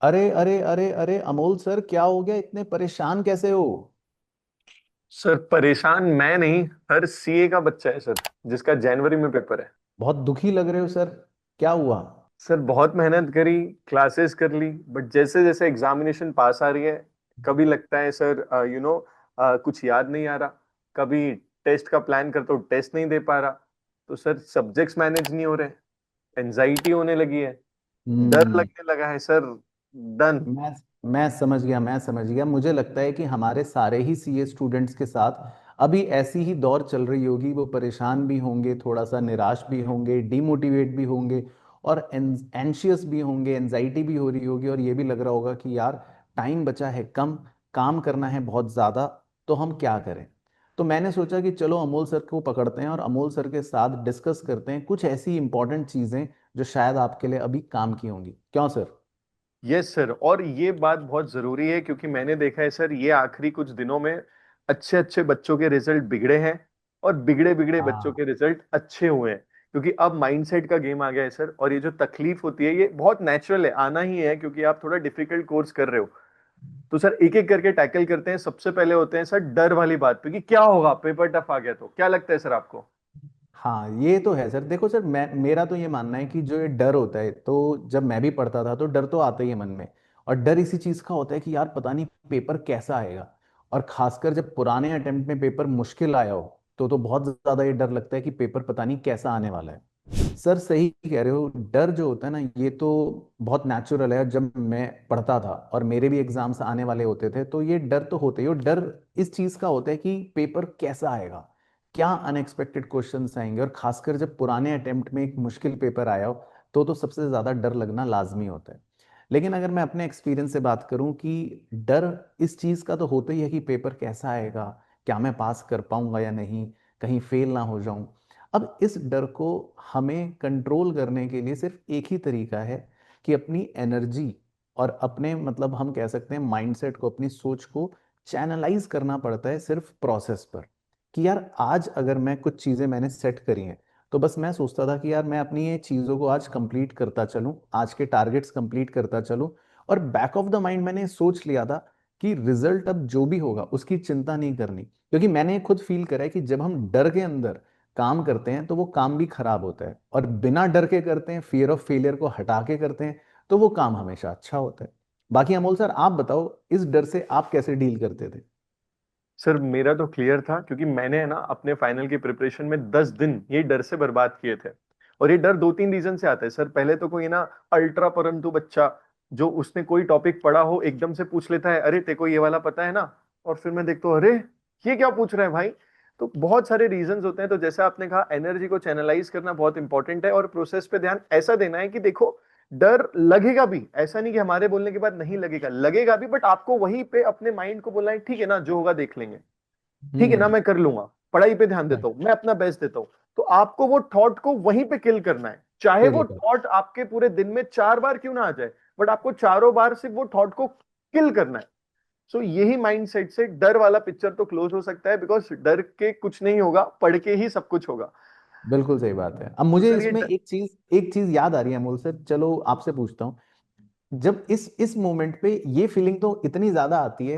अरे अरे अरे अरे अमोल सर, क्या हो गया? इतने परेशान कैसे हो? सर परेशान मैं नहीं, हर सीए का बच्चा है सर, जिसका जनवरी में पेपर है। बहुत दुखी लग रहे हो सर। क्या हुआ? सर बहुत मेहनत करी, क्लासेस कर ली, बट जैसे जैसे एग्जामिनेशन पास आ रही है, कभी लगता है सर कुछ याद नहीं आ रहा। कभी टेस्ट का प्लान करता हूँ, टेस्ट नहीं दे पा रहा। तो सर सब्जेक्ट्स मैनेज नहीं हो रहे, एनजाइटी होने लगी है, डर हम्म। लगने लगा है सर। डन। मैं मैं समझ गया। मुझे लगता है कि हमारे सारे ही सीए स्टूडेंट्स के साथ अभी ऐसी ही दौर चल रही होगी। वो परेशान भी होंगे, थोड़ा सा निराश भी होंगे, डिमोटिवेट भी होंगे, और एंशियस भी होंगे, एनजाइटी भी हो रही होगी, और ये भी लग रहा होगा कि यार टाइम बचा है कम, काम करना है बहुत ज़्यादा, तो हम क्या करें। तो मैंने सोचा कि चलो अमोल सर को पकड़ते हैं और अमोल सर के साथ डिस्कस करते हैं कुछ ऐसी इंपॉर्टेंट चीज़ें जो शायद आपके लिए अभी काम की होंगी। क्यों सर? यस सर, और ये बात बहुत जरूरी है क्योंकि मैंने देखा है सर, ये आखिरी कुछ दिनों में अच्छे अच्छे बच्चों के रिजल्ट बिगड़े हैं और बिगड़े बिगड़े बच्चों हाँ। के रिजल्ट अच्छे हुए हैं। क्योंकि अब माइंडसेट का गेम आ गया है सर, और ये जो तकलीफ होती है ये बहुत नेचुरल है, आना ही है, क्योंकि आप थोड़ा डिफिकल्ट कोर्स कर रहे हो। तो सर एक एक करके टैकल करते हैं। सबसे पहले होते हैं सर डर वाली बात पे, कि क्या होगा पेपर टफ आ गया तो क्या लगता है सर आपको? हाँ, ये तो है सर। देखो सर, मैं मेरा तो ये मानना है कि जो ये डर होता है, तो जब मैं भी पढ़ता था तो डर तो आता ही है मन में। और डर इसी चीज़ का होता है कि यार पता नहीं पेपर कैसा आएगा। और खासकर जब पुराने अटेम्प्ट में पेपर मुश्किल आया हो तो बहुत ज़्यादा ये डर लगता है कि पेपर पता नहीं कैसा आने वाला है। सर सही कह रहे हो। डर जो होता है ना, ये तो बहुत नेचुरल है। जब मैं पढ़ता था और मेरे भी एग्जाम्स आने वाले होते थे तो ये डर तो होते ही। और डर इस चीज़ का होता है कि पेपर कैसा आएगा, क्या अनएक्सपेक्टेड क्वेश्चंस आएंगे, और खासकर जब पुराने अटेम्प्ट में एक मुश्किल पेपर आया हो तो सबसे ज़्यादा डर लगना लाजमी होता है। लेकिन अगर मैं अपने एक्सपीरियंस से बात करूं कि डर इस चीज़ का तो होता ही है कि पेपर कैसा आएगा, क्या मैं पास कर पाऊंगा या नहीं, कहीं फेल ना हो जाऊं। अब इस डर को हमें कंट्रोल करने के लिए सिर्फ एक ही तरीका है कि अपनी एनर्जी और अपने मतलब हम कह सकते हैं माइंडसेट को, अपनी सोच को चैनलाइज करना पड़ता है सिर्फ प्रोसेस पर। कि यार आज अगर मैं कुछ चीज़ें मैंने सेट करी हैं तो बस मैं सोचता था कि यार मैं अपनी ये चीज़ों को आज कंप्लीट करता चलूं, आज के टारगेट्स कंप्लीट करता चलूं। और बैक ऑफ द माइंड मैंने सोच लिया था कि रिजल्ट अब जो भी होगा उसकी चिंता नहीं करनी, क्योंकि मैंने खुद फील करा है कि जब हम डर के अंदर काम करते हैं तो वो काम भी खराब होता है, और बिना डर के करते हैं, फियर ऑफ फेलियर को हटा के करते हैं, तो वो काम हमेशा अच्छा होता है। बाकी अमोल सर, आप बताओ इस डर से आप कैसे डील करते थे? सर मेरा तो क्लियर था, क्योंकि मैंने है ना अपने फाइनल की प्रिपरेशन में 10 दिन ये डर से बर्बाद किए थे। और ये डर दो तीन रीजन से आता है सर। पहले तो कोई ना अल्ट्रा परंतु बच्चा, जो उसने कोई टॉपिक पढ़ा हो, एकदम से पूछ लेता है, अरे तेको ये वाला पता है ना? और फिर मैं देखता हूँ, अरे ये क्या पूछ रहा है भाई। तो बहुत सारे रीजंस होते हैं। तो जैसे आपने कहा, एनर्जी को चैनलाइज करना बहुत इंपॉर्टेंट है, और प्रोसेस पे ध्यान ऐसा देना है कि देखो, डर लगेगा भी, ऐसा नहीं कि हमारे बोलने के बाद नहीं लगेगा, लगेगा भी, बट आपको वहीं पे अपने माइंड को बोलना है, ठीक है ना, जो होगा देख लेंगे। ठीक है ना, हम्म। मैं कर लूंगा, पढ़ाई पे ध्यान देता हूँ, मैं अपना बेस्ट देता हूँ। तो आपको वो थॉट को वहीं पे किल करना है, चाहे वो बिल्कुल। थॉट आपके पूरे दिन में 4 बार क्यों ना आ जाए, बट आपको चारों बार सिर्फ वो थॉट को किल करना है। सो यही माइंडसेट से डर वाला पिक्चर तो क्लोज हो सकता है, बिकॉज डर के कुछ नहीं होगा, पढ़ के ही सब कुछ होगा। बिल्कुल सही बात है। अब तो मुझे सर ये इसमें एक चीज याद आ रही है अमोल सर, चलो आपसे पूछता हूँ। जब इस मोमेंट पे ये फीलिंग तो इतनी ज्यादा आती है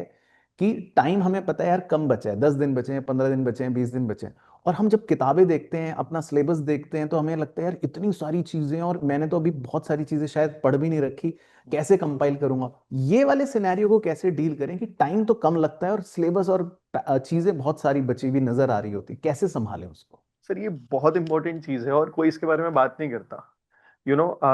कि टाइम हमें पता है यार कम बचा है, 10 दिन बचे हैं, 15 दिन बचे हैं, 20 दिन बचे हैं। और हम जब किताबें देखते हैं, अपना सिलेबस देखते हैं, तो हमें लगता है यार इतनी सारी चीजें, और मैंने तो अभी बहुत सारी चीजें शायद पढ़ भी नहीं रखी, कैसे कंपाइल करूंगा। ये वाले सिनेरियो को कैसे डील करें कि टाइम तो कम लगता है और सिलेबस और चीजें बहुत सारी बची हुई नजर आ रही होती, कैसे संभालें उसको? सर ये बहुत इंपॉर्टेंट चीज है, और कोई इसके बारे में बात नहीं करता।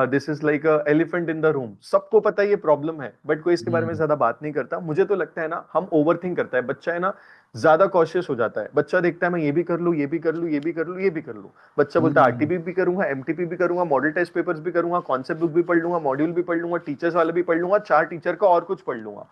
This is like elephant in the room, सबको पता है ये प्रॉब्लम है, बट कोई इसके बारे में हम्म। ज्यादा बात नहीं करता। मुझे तो लगता है ना, हम ओवर थिंक करता है बच्चा, है ना, ज्यादा कॉशियस हो जाता है। बच्चा देखता है मैं ये भी कर लूं, ये भी कर लूं, ये भी कर लूं, ये भी कर लूं। बच्चा बोलता है हम्म। आरटीपी भी करूंगा, एमटीपी भी करूंगा, मॉडल टेस्ट पेपर्स भी करूंगा, कॉन्सेप्ट बुक भी पढ़ लूंगा, मॉड्यूल भी पढ़ लूंगा, टीचर्स वाले भी पढ़ लूंगा, चार टीचर का और कुछ पढ़ लूंगा।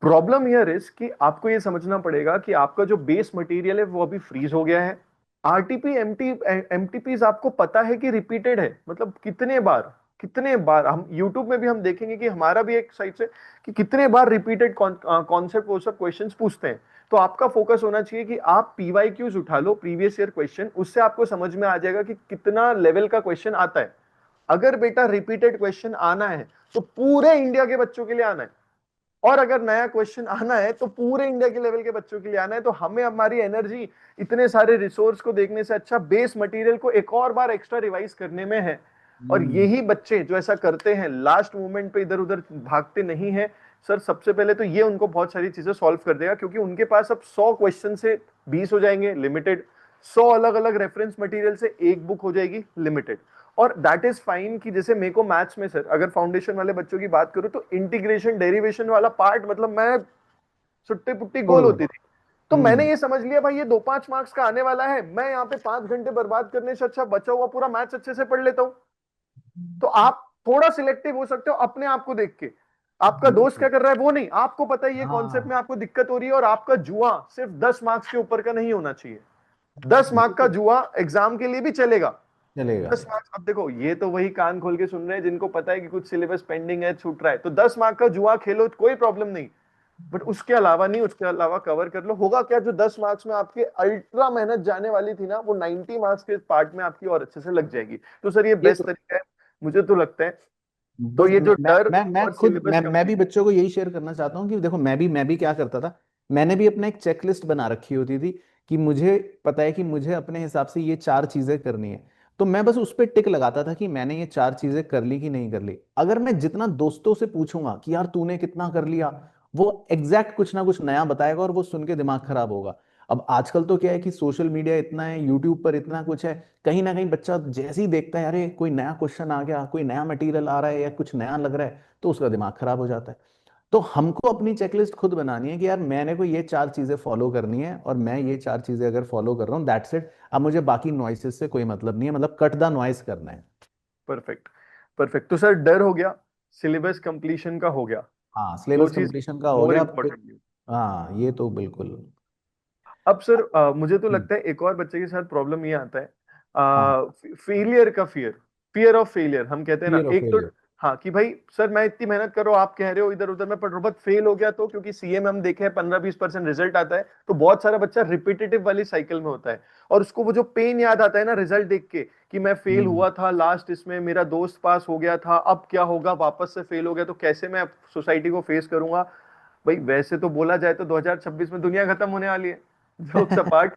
प्रॉब्लम हियर इज कि आपको ये समझना पड़ेगा कि आपका जो बेस मटेरियल है वो अभी फ्रीज हो गया है। आरटीपी एमटीपीज आपको पता है कि रिपीटेड है, मतलब कितने बार हम यूट्यूब में भी हम देखेंगे कि हमारा भी एक साइड से, कि कितने बार रिपीटेड कॉन्सेप्ट वो सब क्वेश्चंस पूछते हैं। तो आपका फोकस होना चाहिए कि आप पीवाई क्यूज उठा लो, प्रीवियस ईयर क्वेश्चन, उससे आपको समझ में आ जाएगा कि कितना लेवल का क्वेश्चन आता है। अगर बेटा रिपीटेड क्वेश्चन आना है तो पूरे इंडिया के बच्चों के लिए आना है, और अगर नया क्वेश्चन आना है तो पूरे इंडिया के लेवल के बच्चों के लिए आना है। तो हमें हमारी एनर्जी इतने सारे रिसोर्स को देखने से अच्छा बेस मटेरियल को एक और बार एक्स्ट्रा रिवाइज करने में है। और हम्म। यही बच्चे जो ऐसा करते हैं, लास्ट मोमेंट पे इधर उधर भागते नहीं है सर, सबसे पहले तो ये उनको बहुत सारी चीजें सॉल्व कर देगा, क्योंकि उनके पास अब 100 क्वेश्चन से 20 हो जाएंगे लिमिटेड, 100 अलग अलग रेफरेंस मटेरियल से एक बुक हो जाएगी लिमिटेड। और दैट इज फाइन कि जैसे मेरे को मैथ्स में सर अगर फाउंडेशन वाले बच्चों की बात करूं तो इंटीग्रेशन डेरिवेशन वाला पार्ट मतलब मैं सुट्टी पुट्टी छोड़ गोल दो। होती थी। तो मैंने हम्म। ये समझ लिया भाई ये 2-5 मार्क्स का आने वाला है, मैं यहाँ पे 5 घंटे बर्बाद करने से अच्छा बचा हुआ पूरा मैथ्स अच्छे से पढ़ लेता हूँ। तो आप थोड़ा सिलेक्टिव हो सकते हो अपने आप को देख के। आपका दोस्त बिल्कुल। क्या कर रहा है वो नहीं, आपको पता है ये कॉन्सेप्ट में हाँ। आपको दिक्कत हो रही है, और आपका जुआ सिर्फ 10 मार्क्स के ऊपर का नहीं होना चाहिए। 10 मार्क का बिल्कुल जुआ एग्जाम के लिए भी चलेगा। चलेगा। 10 मार्क्स, अब देखो ये तो वही कान खोल के सुन रहे हैं जिनको पता है कि कुछ सिलेबस पेंडिंग है छूट रहा है, तो 10 मार्क का जुआ खेलो कोई प्रॉब्लम नहीं। बट उसके अलावा नहीं, उसके अलावा कवर कर लो। होगा क्या, जो 10 मार्क्स में आपके अल्ट्रा मेहनत जाने वाली थी ना, वो 90 मार्क्स के पार्ट में आपकी और अच्छे से लग जाएगी। तो सर ये ये बेस्ट तो तरीका है मुझे तो लगता है। तो बस ये जो डर मैं और खुद सिलेबस मैं भी कंप्लीट। बच्चों को यही शेयर करना चाहता हूँ कि देखो मैं भी क्या करता था। मैंने भी अपना एक चेकलिस्ट बना रखी होती थी कि मुझे पता है कि मुझे अपने हिसाब से ये चार चीजें करनी है। तो मैं बस उस पर टिक लगाता था कि मैंने ये चार चीजें कर ली कि नहीं कर ली। अगर मैं जितना दोस्तों से पूछूंगा कि यार तूने कितना कर लिया, वो एग्जैक्ट कुछ ना कुछ नया बताएगा और वो सुन के दिमाग खराब होगा। अब आजकल तो क्या है कि सोशल मीडिया इतना है, यूट्यूब पर इतना कुछ है, कहीं ना कहीं बच्चा जैसे ही देखता है अरे कोई नया क्वेश्चन आ गया, कोई नया मटेरियल आ रहा है या कुछ नया लग रहा है, तो उसका दिमाग खराब हो जाता है। तो हमको अपनी चेकलिस्ट खुद बनानी है कि यार मैंने को ये चार चीजें फॉलो करनी है और मैं ये चार चीजें अगर फॉलो कर रहा हूँ दैट्स इट। अब मुझे बाकी नॉइसेस से कोई मतलब नहीं है, मतलब कट द नॉइस करना है। परफेक्ट। परफेक्ट, तो सर डर हो गया, सिलेबस कंप्लीशन का हो गया, हाँ दो सिलेबस चीज कंप्लीशन का हो मोर गया अब इंपॉर्टेंट। हाँ ये तो बिल्कुल। अब सर मुझे तो हम्म। लगता है एक और बच्चे के साथ प्रॉब्लम ये आता है, हाँ फेलियर का फियर, फियर ऑफ फेलियर हम कहते हैं ना फियर ऑफ एक तो। फेलियर। हाँ कि भाई सर मैं इतनी मेहनत कर रहा हूँ, आप कह रहे हो इधर उधर मैं पढ़ रहा हूँ, बट फेल हो गया तो, क्योंकि सीए में हम देखे हैं 15-20% रिजल्ट आता है, तो बहुत सारा बच्चा रिपीटेटिव वाली साइकिल में होता है। और उसको वो जो पेन याद आता है ना रिजल्ट देख के, कि मैं फेल हम्म। हुआ था लास्ट इसमें, मेरा दोस्त पास हो गया था, अब क्या होगा, वापस से फेल हो गया तो कैसे मैं सोसाइटी को फेस करूंगा। भाई वैसे तो बोला जाए तो 2026 में दुनिया खत्म होने वाली है, जोक्स अपार्ट,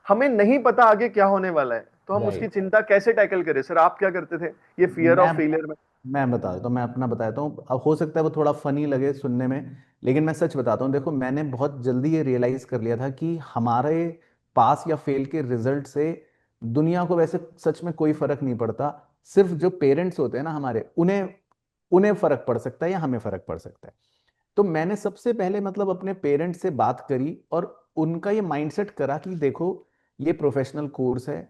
हमें नहीं पता आगे क्या होने वाला है, तो हम उसकी राइट। चिंता कैसे टैकल करें। सर आप क्या करते थे ये फियर मैं ऑफ फेलियर में? मैं बता देता हूँ, मैं अपना बताता हूँ। अब हो सकता है वो थोड़ा फनी लगे सुनने में, लेकिन मैं सच बताता हूँ। देखो मैंने बहुत जल्दी ये रियलाइज कर लिया था कि हमारे पास या फेल के रिजल्ट से दुनिया को वैसे सच में कोई फर्क नहीं पड़ता। सिर्फ जो पेरेंट्स होते हैं ना हमारे, उन्हें उन्हें फर्क पड़ सकता है या हमें फर्क पड़ सकता है। तो मैंने सबसे पहले मतलब अपने पेरेंट्स से बात करी और उनका ये माइंडसेट करा कि देखो ये प्रोफेशनल कोर्स है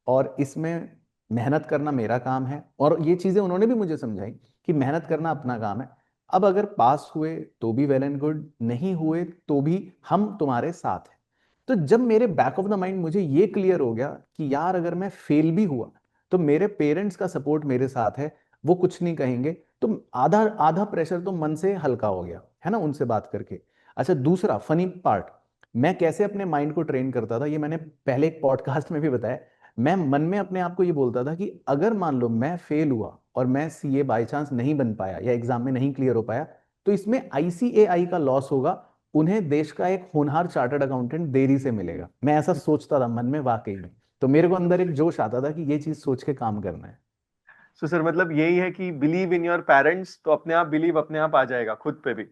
और इसमें मेहनत करना मेरा काम है, और ये चीजें उन्होंने भी मुझे समझाई कि मेहनत करना अपना काम है। अब अगर पास हुए तो भी वेल एंड गुड, नहीं हुए तो भी हम तुम्हारे साथ हैं। तो जब मेरे बैक ऑफ द माइंड मुझे ये क्लियर हो गया कि यार अगर मैं फेल भी हुआ तो मेरे पेरेंट्स का सपोर्ट मेरे साथ है, वो कुछ नहीं कहेंगे, तो आधा आधा प्रेशर तो मन से हल्का हो गया है ना उनसे बात करके। अच्छा दूसरा फनी पार्ट, मैं कैसे अपने माइंड को ट्रेन करता था ये मैंने पहले एक पॉडकास्ट में भी बताया। मैं मन में अपने आप को ये बोलता था कि अगर मान लो मैं फेल हुआ और मैं सीए बाय चांस नहीं बन पाया या एग्जाम में नहीं क्लियर हो पाया, तो इसमें आईसीएआई का लॉस होगा, उन्हें देश का एक होनहार चार्टर्ड अकाउंटेंट देरी से मिलेगा। मैं ऐसा सोचता था मन में वाकई में। तो मेरे को अंदर एक जोश आता था कि ये चीज सोच के काम करना है। सो सर मतलब यही है कि बिलीव इन योर पेरेंट्स, तो अपने आप बिलीव अपने आप आ जाएगा खुद पे भी।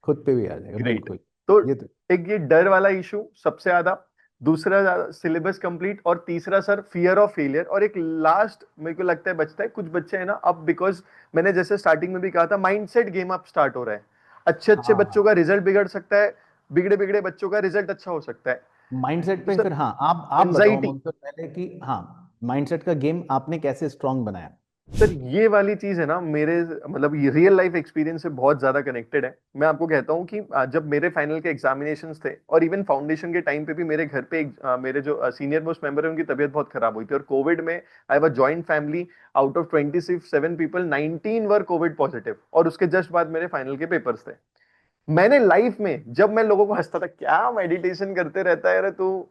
खुद पे भी आ जाएगा ग्रेट। बिल्कुल। तो ये तो एक ये डर वाला इशू सबसे ज्यादा, दूसरा सिलेबस कंप्लीट, और तीसरा सर फियर ऑफ फेलियर, और एक लास्ट मेरे को लगता है बचता है कुछ बच्चे हैं ना अब, बिकॉज मैंने जैसे स्टार्टिंग में भी कहा था माइंडसेट गेम अब स्टार्ट हो रहा है। अच्छे अच्छे बच्चों हाँ का रिजल्ट बिगड़ सकता है, बिगड़े बिगड़े बच्चों का रिजल्ट अच्छा हो सकता है। माइंडसेट तो पे सर फिर हाँ आप बताओ एंजाइटी, मुझसे पहले कि हाँ माइंडसेट का गेम आपने कैसे स्ट्रांग बनाया। सर ये वाली चीज है ना मेरे, मतलब ये रियल लाइफ एक्सपीरियंस से बहुत ज्यादा कनेक्टेड है। मैं आपको कहता हूँ कि जब मेरे फाइनल के एग्जामिनेशंस थे और इवन फाउंडेशन के टाइम पे भी मेरे घर पे मेरे जो सीनियर मोस्ट मेंबर है उनकी तबीयत बहुत खराब हुई थी, और कोविड में I have a joint family, out of 27 people 19 were Covid positive, और उसके जस्ट बाद मेरे फाइनल के पेपर्स थे। मैंने लाइफ में जब मैं लोगों को हंसता था, क्या मेडिटेशन करते रहता है, अरे तू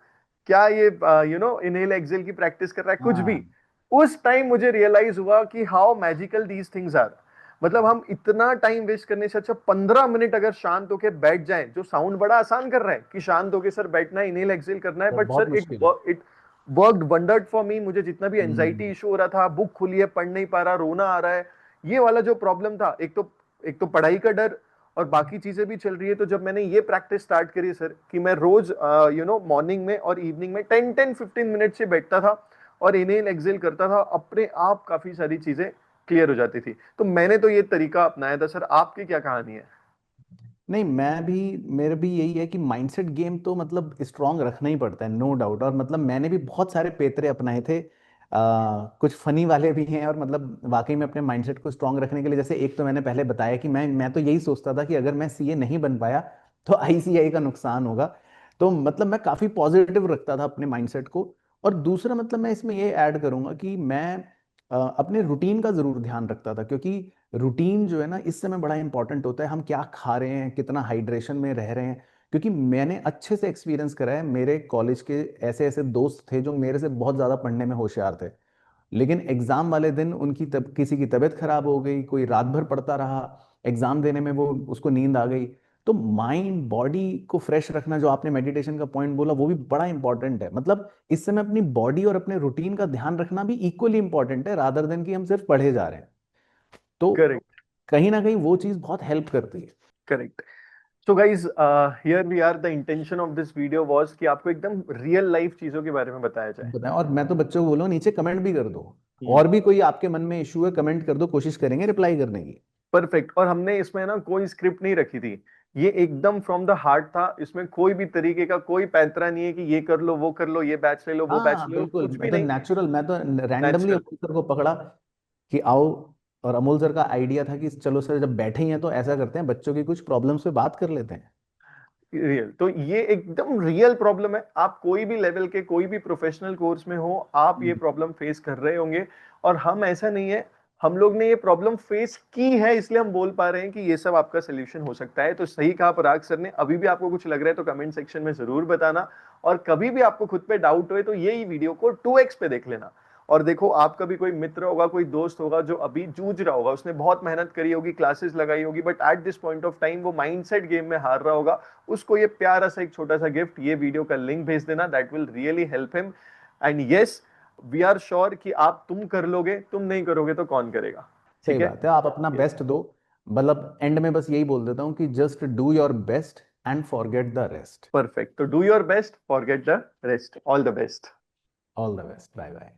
क्या ये इनहेल एक्सेल की प्रैक्टिस कर रहा है, कुछ भी। हाँ उस टाइम मुझे रियलाइज हुआ कि how magical these things are. मतलब हम इतना टाइम वेस्ट करने से अच्छा 15 मिनट अगर शांत होके बैठ जाएं, जो साउंड बड़ा आसान कर रहा है कि शांत होके सर बैठना है, इनहेल एक्सहेल करना है, वो बट बहुत सर मुश्किल है। It worked wondered for me. मुझे जितना भी एंजाइटी हम्म। इशू हो रहा था, बुक खुली है पढ़ नहीं पा रहा, रोना आ रहा है, ये वाला जो प्रॉब्लम था, एक तो पढ़ाई का डर और बाकी चीजें भी चल रही है। तो जब मैंने ये प्रैक्टिस स्टार्ट करी सर कि मैं रोज मॉर्निंग में और इवनिंग में 10-10-15 मिनट से बैठता था और इनहेल एक्सहेल करता था, अपने आप काफी सारी चीजें क्लियर हो जाती थी। तो मैंने तो ये तरीका अपनाया था सर। आपकी क्या कहानी है? नहीं, मैं भी, मेरे भी यही है कि माइंडसेट गेम तो मतलब स्ट्रांग रखना ही पड़ता है, नो डाउट। और मतलब मैंने भी बहुत सारे पेतरे अपनाए थे, कुछ फनी वाले भी हैं, और मतलब वाकई में अपने माइंडसेट को स्ट्रांग रखने के लिए, जैसे एक तो मैंने पहले बताया कि मैं तो यही सोचता था कि अगर मैं सीए नहीं बन पाया तो आईसीआई का नुकसान होगा। तो मतलब मैं काफ़ी पॉजिटिव रखता था अपने माइंडसेट को। और दूसरा मतलब मैं इसमें ये ऐड करूंगा कि मैं अपने रूटीन का ज़रूर ध्यान रखता था, क्योंकि रूटीन जो है ना इस समय बड़ा इंपॉर्टेंट होता है, हम क्या खा रहे हैं, कितना हाइड्रेशन में रह रहे हैं। क्योंकि मैंने अच्छे से एक्सपीरियंस करा है, मेरे कॉलेज के ऐसे ऐसे दोस्त थे जो मेरे से बहुत ज़्यादा पढ़ने में होशियार थे, लेकिन एग्जाम वाले दिन उनकी किसी की तबीयत खराब हो गई, कोई रात भर पढ़ता रहा, एग्जाम देने में वो उसको नींद आ गई। तो माइंड बॉडी को फ्रेश रखना, जो आपने मेडिटेशन का पॉइंट बोला, वो भी बड़ा इंपॉर्टेंट है। मतलब इस समय अपनी बॉडी और अपने रूटीन का ध्यान रखना भी इक्वली इंपॉर्टेंट है, रादर देन कि हम सिर्फ पढ़े जा रहे हैं। तो करेक्ट। कहीं ना कहीं वो चीज़ बहुत हेल्प करती है। Correct. So guys, here we are, the intention of this video was कि आपको एकदम रियल लाइफ चीजों के बारे में बताया जाए। बताएं, और मैं तो बच्चों को बोलूँ नीचे कमेंट भी कर दो, हम्म। और भी कोई आपके मन में इशू है कमेंट कर दो, कोशिश करेंगे रिप्लाई करने की। परफेक्ट। और हमने इसमें ना कोई स्क्रिप्ट नहीं रखी थी, ये एकदम फ्रॉम द हार्ट था। इसमें कोई भी तरीके का कोई पैंतरा नहीं है कि ये कर लो वो कर लो, ये बैच ले लो वो बैच हाँ ले लो, बिल्कुल, कुछ भी मतलब नहीं। नेचुरल, मैं तो रैंडमली नेचुरल। अमूल सर को पकड़ा कि आओ। और अमूल सर का आइडिया था कि चलो सर, जब बैठे ही हैं तो ऐसा करते हैं, बच्चों की कुछ प्रॉब्लम्स पे बात कर लेते हैं। रियल, तो ये एकदम रियल प्रॉब्लम है। आप कोई भी लेवल के कोई भी प्रोफेशनल कोर्स में हो, आप ये हम्म। प्रॉब्लम फेस कर रहे होंगे। और हम, ऐसा नहीं है, हम लोग ने ये प्रॉब्लम फेस की है इसलिए हम बोल पा रहे हैं कि ये सब आपका सोल्यूशन हो सकता है। तो सही कहा पराग सर ने। अभी भी आपको कुछ लग रहा है तो कमेंट सेक्शन में जरूर बताना। और कभी भी आपको खुद पे डाउट हुए तो यही वीडियो को 2x पे देख लेना। और देखो, आपका भी कोई मित्र होगा, कोई दोस्त होगा जो अभी जूझ रहा होगा, उसने बहुत मेहनत करी होगी, क्लासेस लगाई होगी, but at this point of time वो माइंडसेट गेम में हार रहा होगा। उसको ये प्यारा सा एक छोटा सा गिफ्ट, ये वीडियो का लिंक भेज देना, that will really help him. And yes, we are sure कि आप, तुम कर लोगे, तुम नहीं करोगे तो कौन करेगा? सही ठीक है। बात है, आप अपना बेस्ट दो। मतलब एंड में बस यही बोल देता हूँ कि just do your best and forget the rest. Perfect. तो do your best, forget the rest. All the best. All the best, bye bye.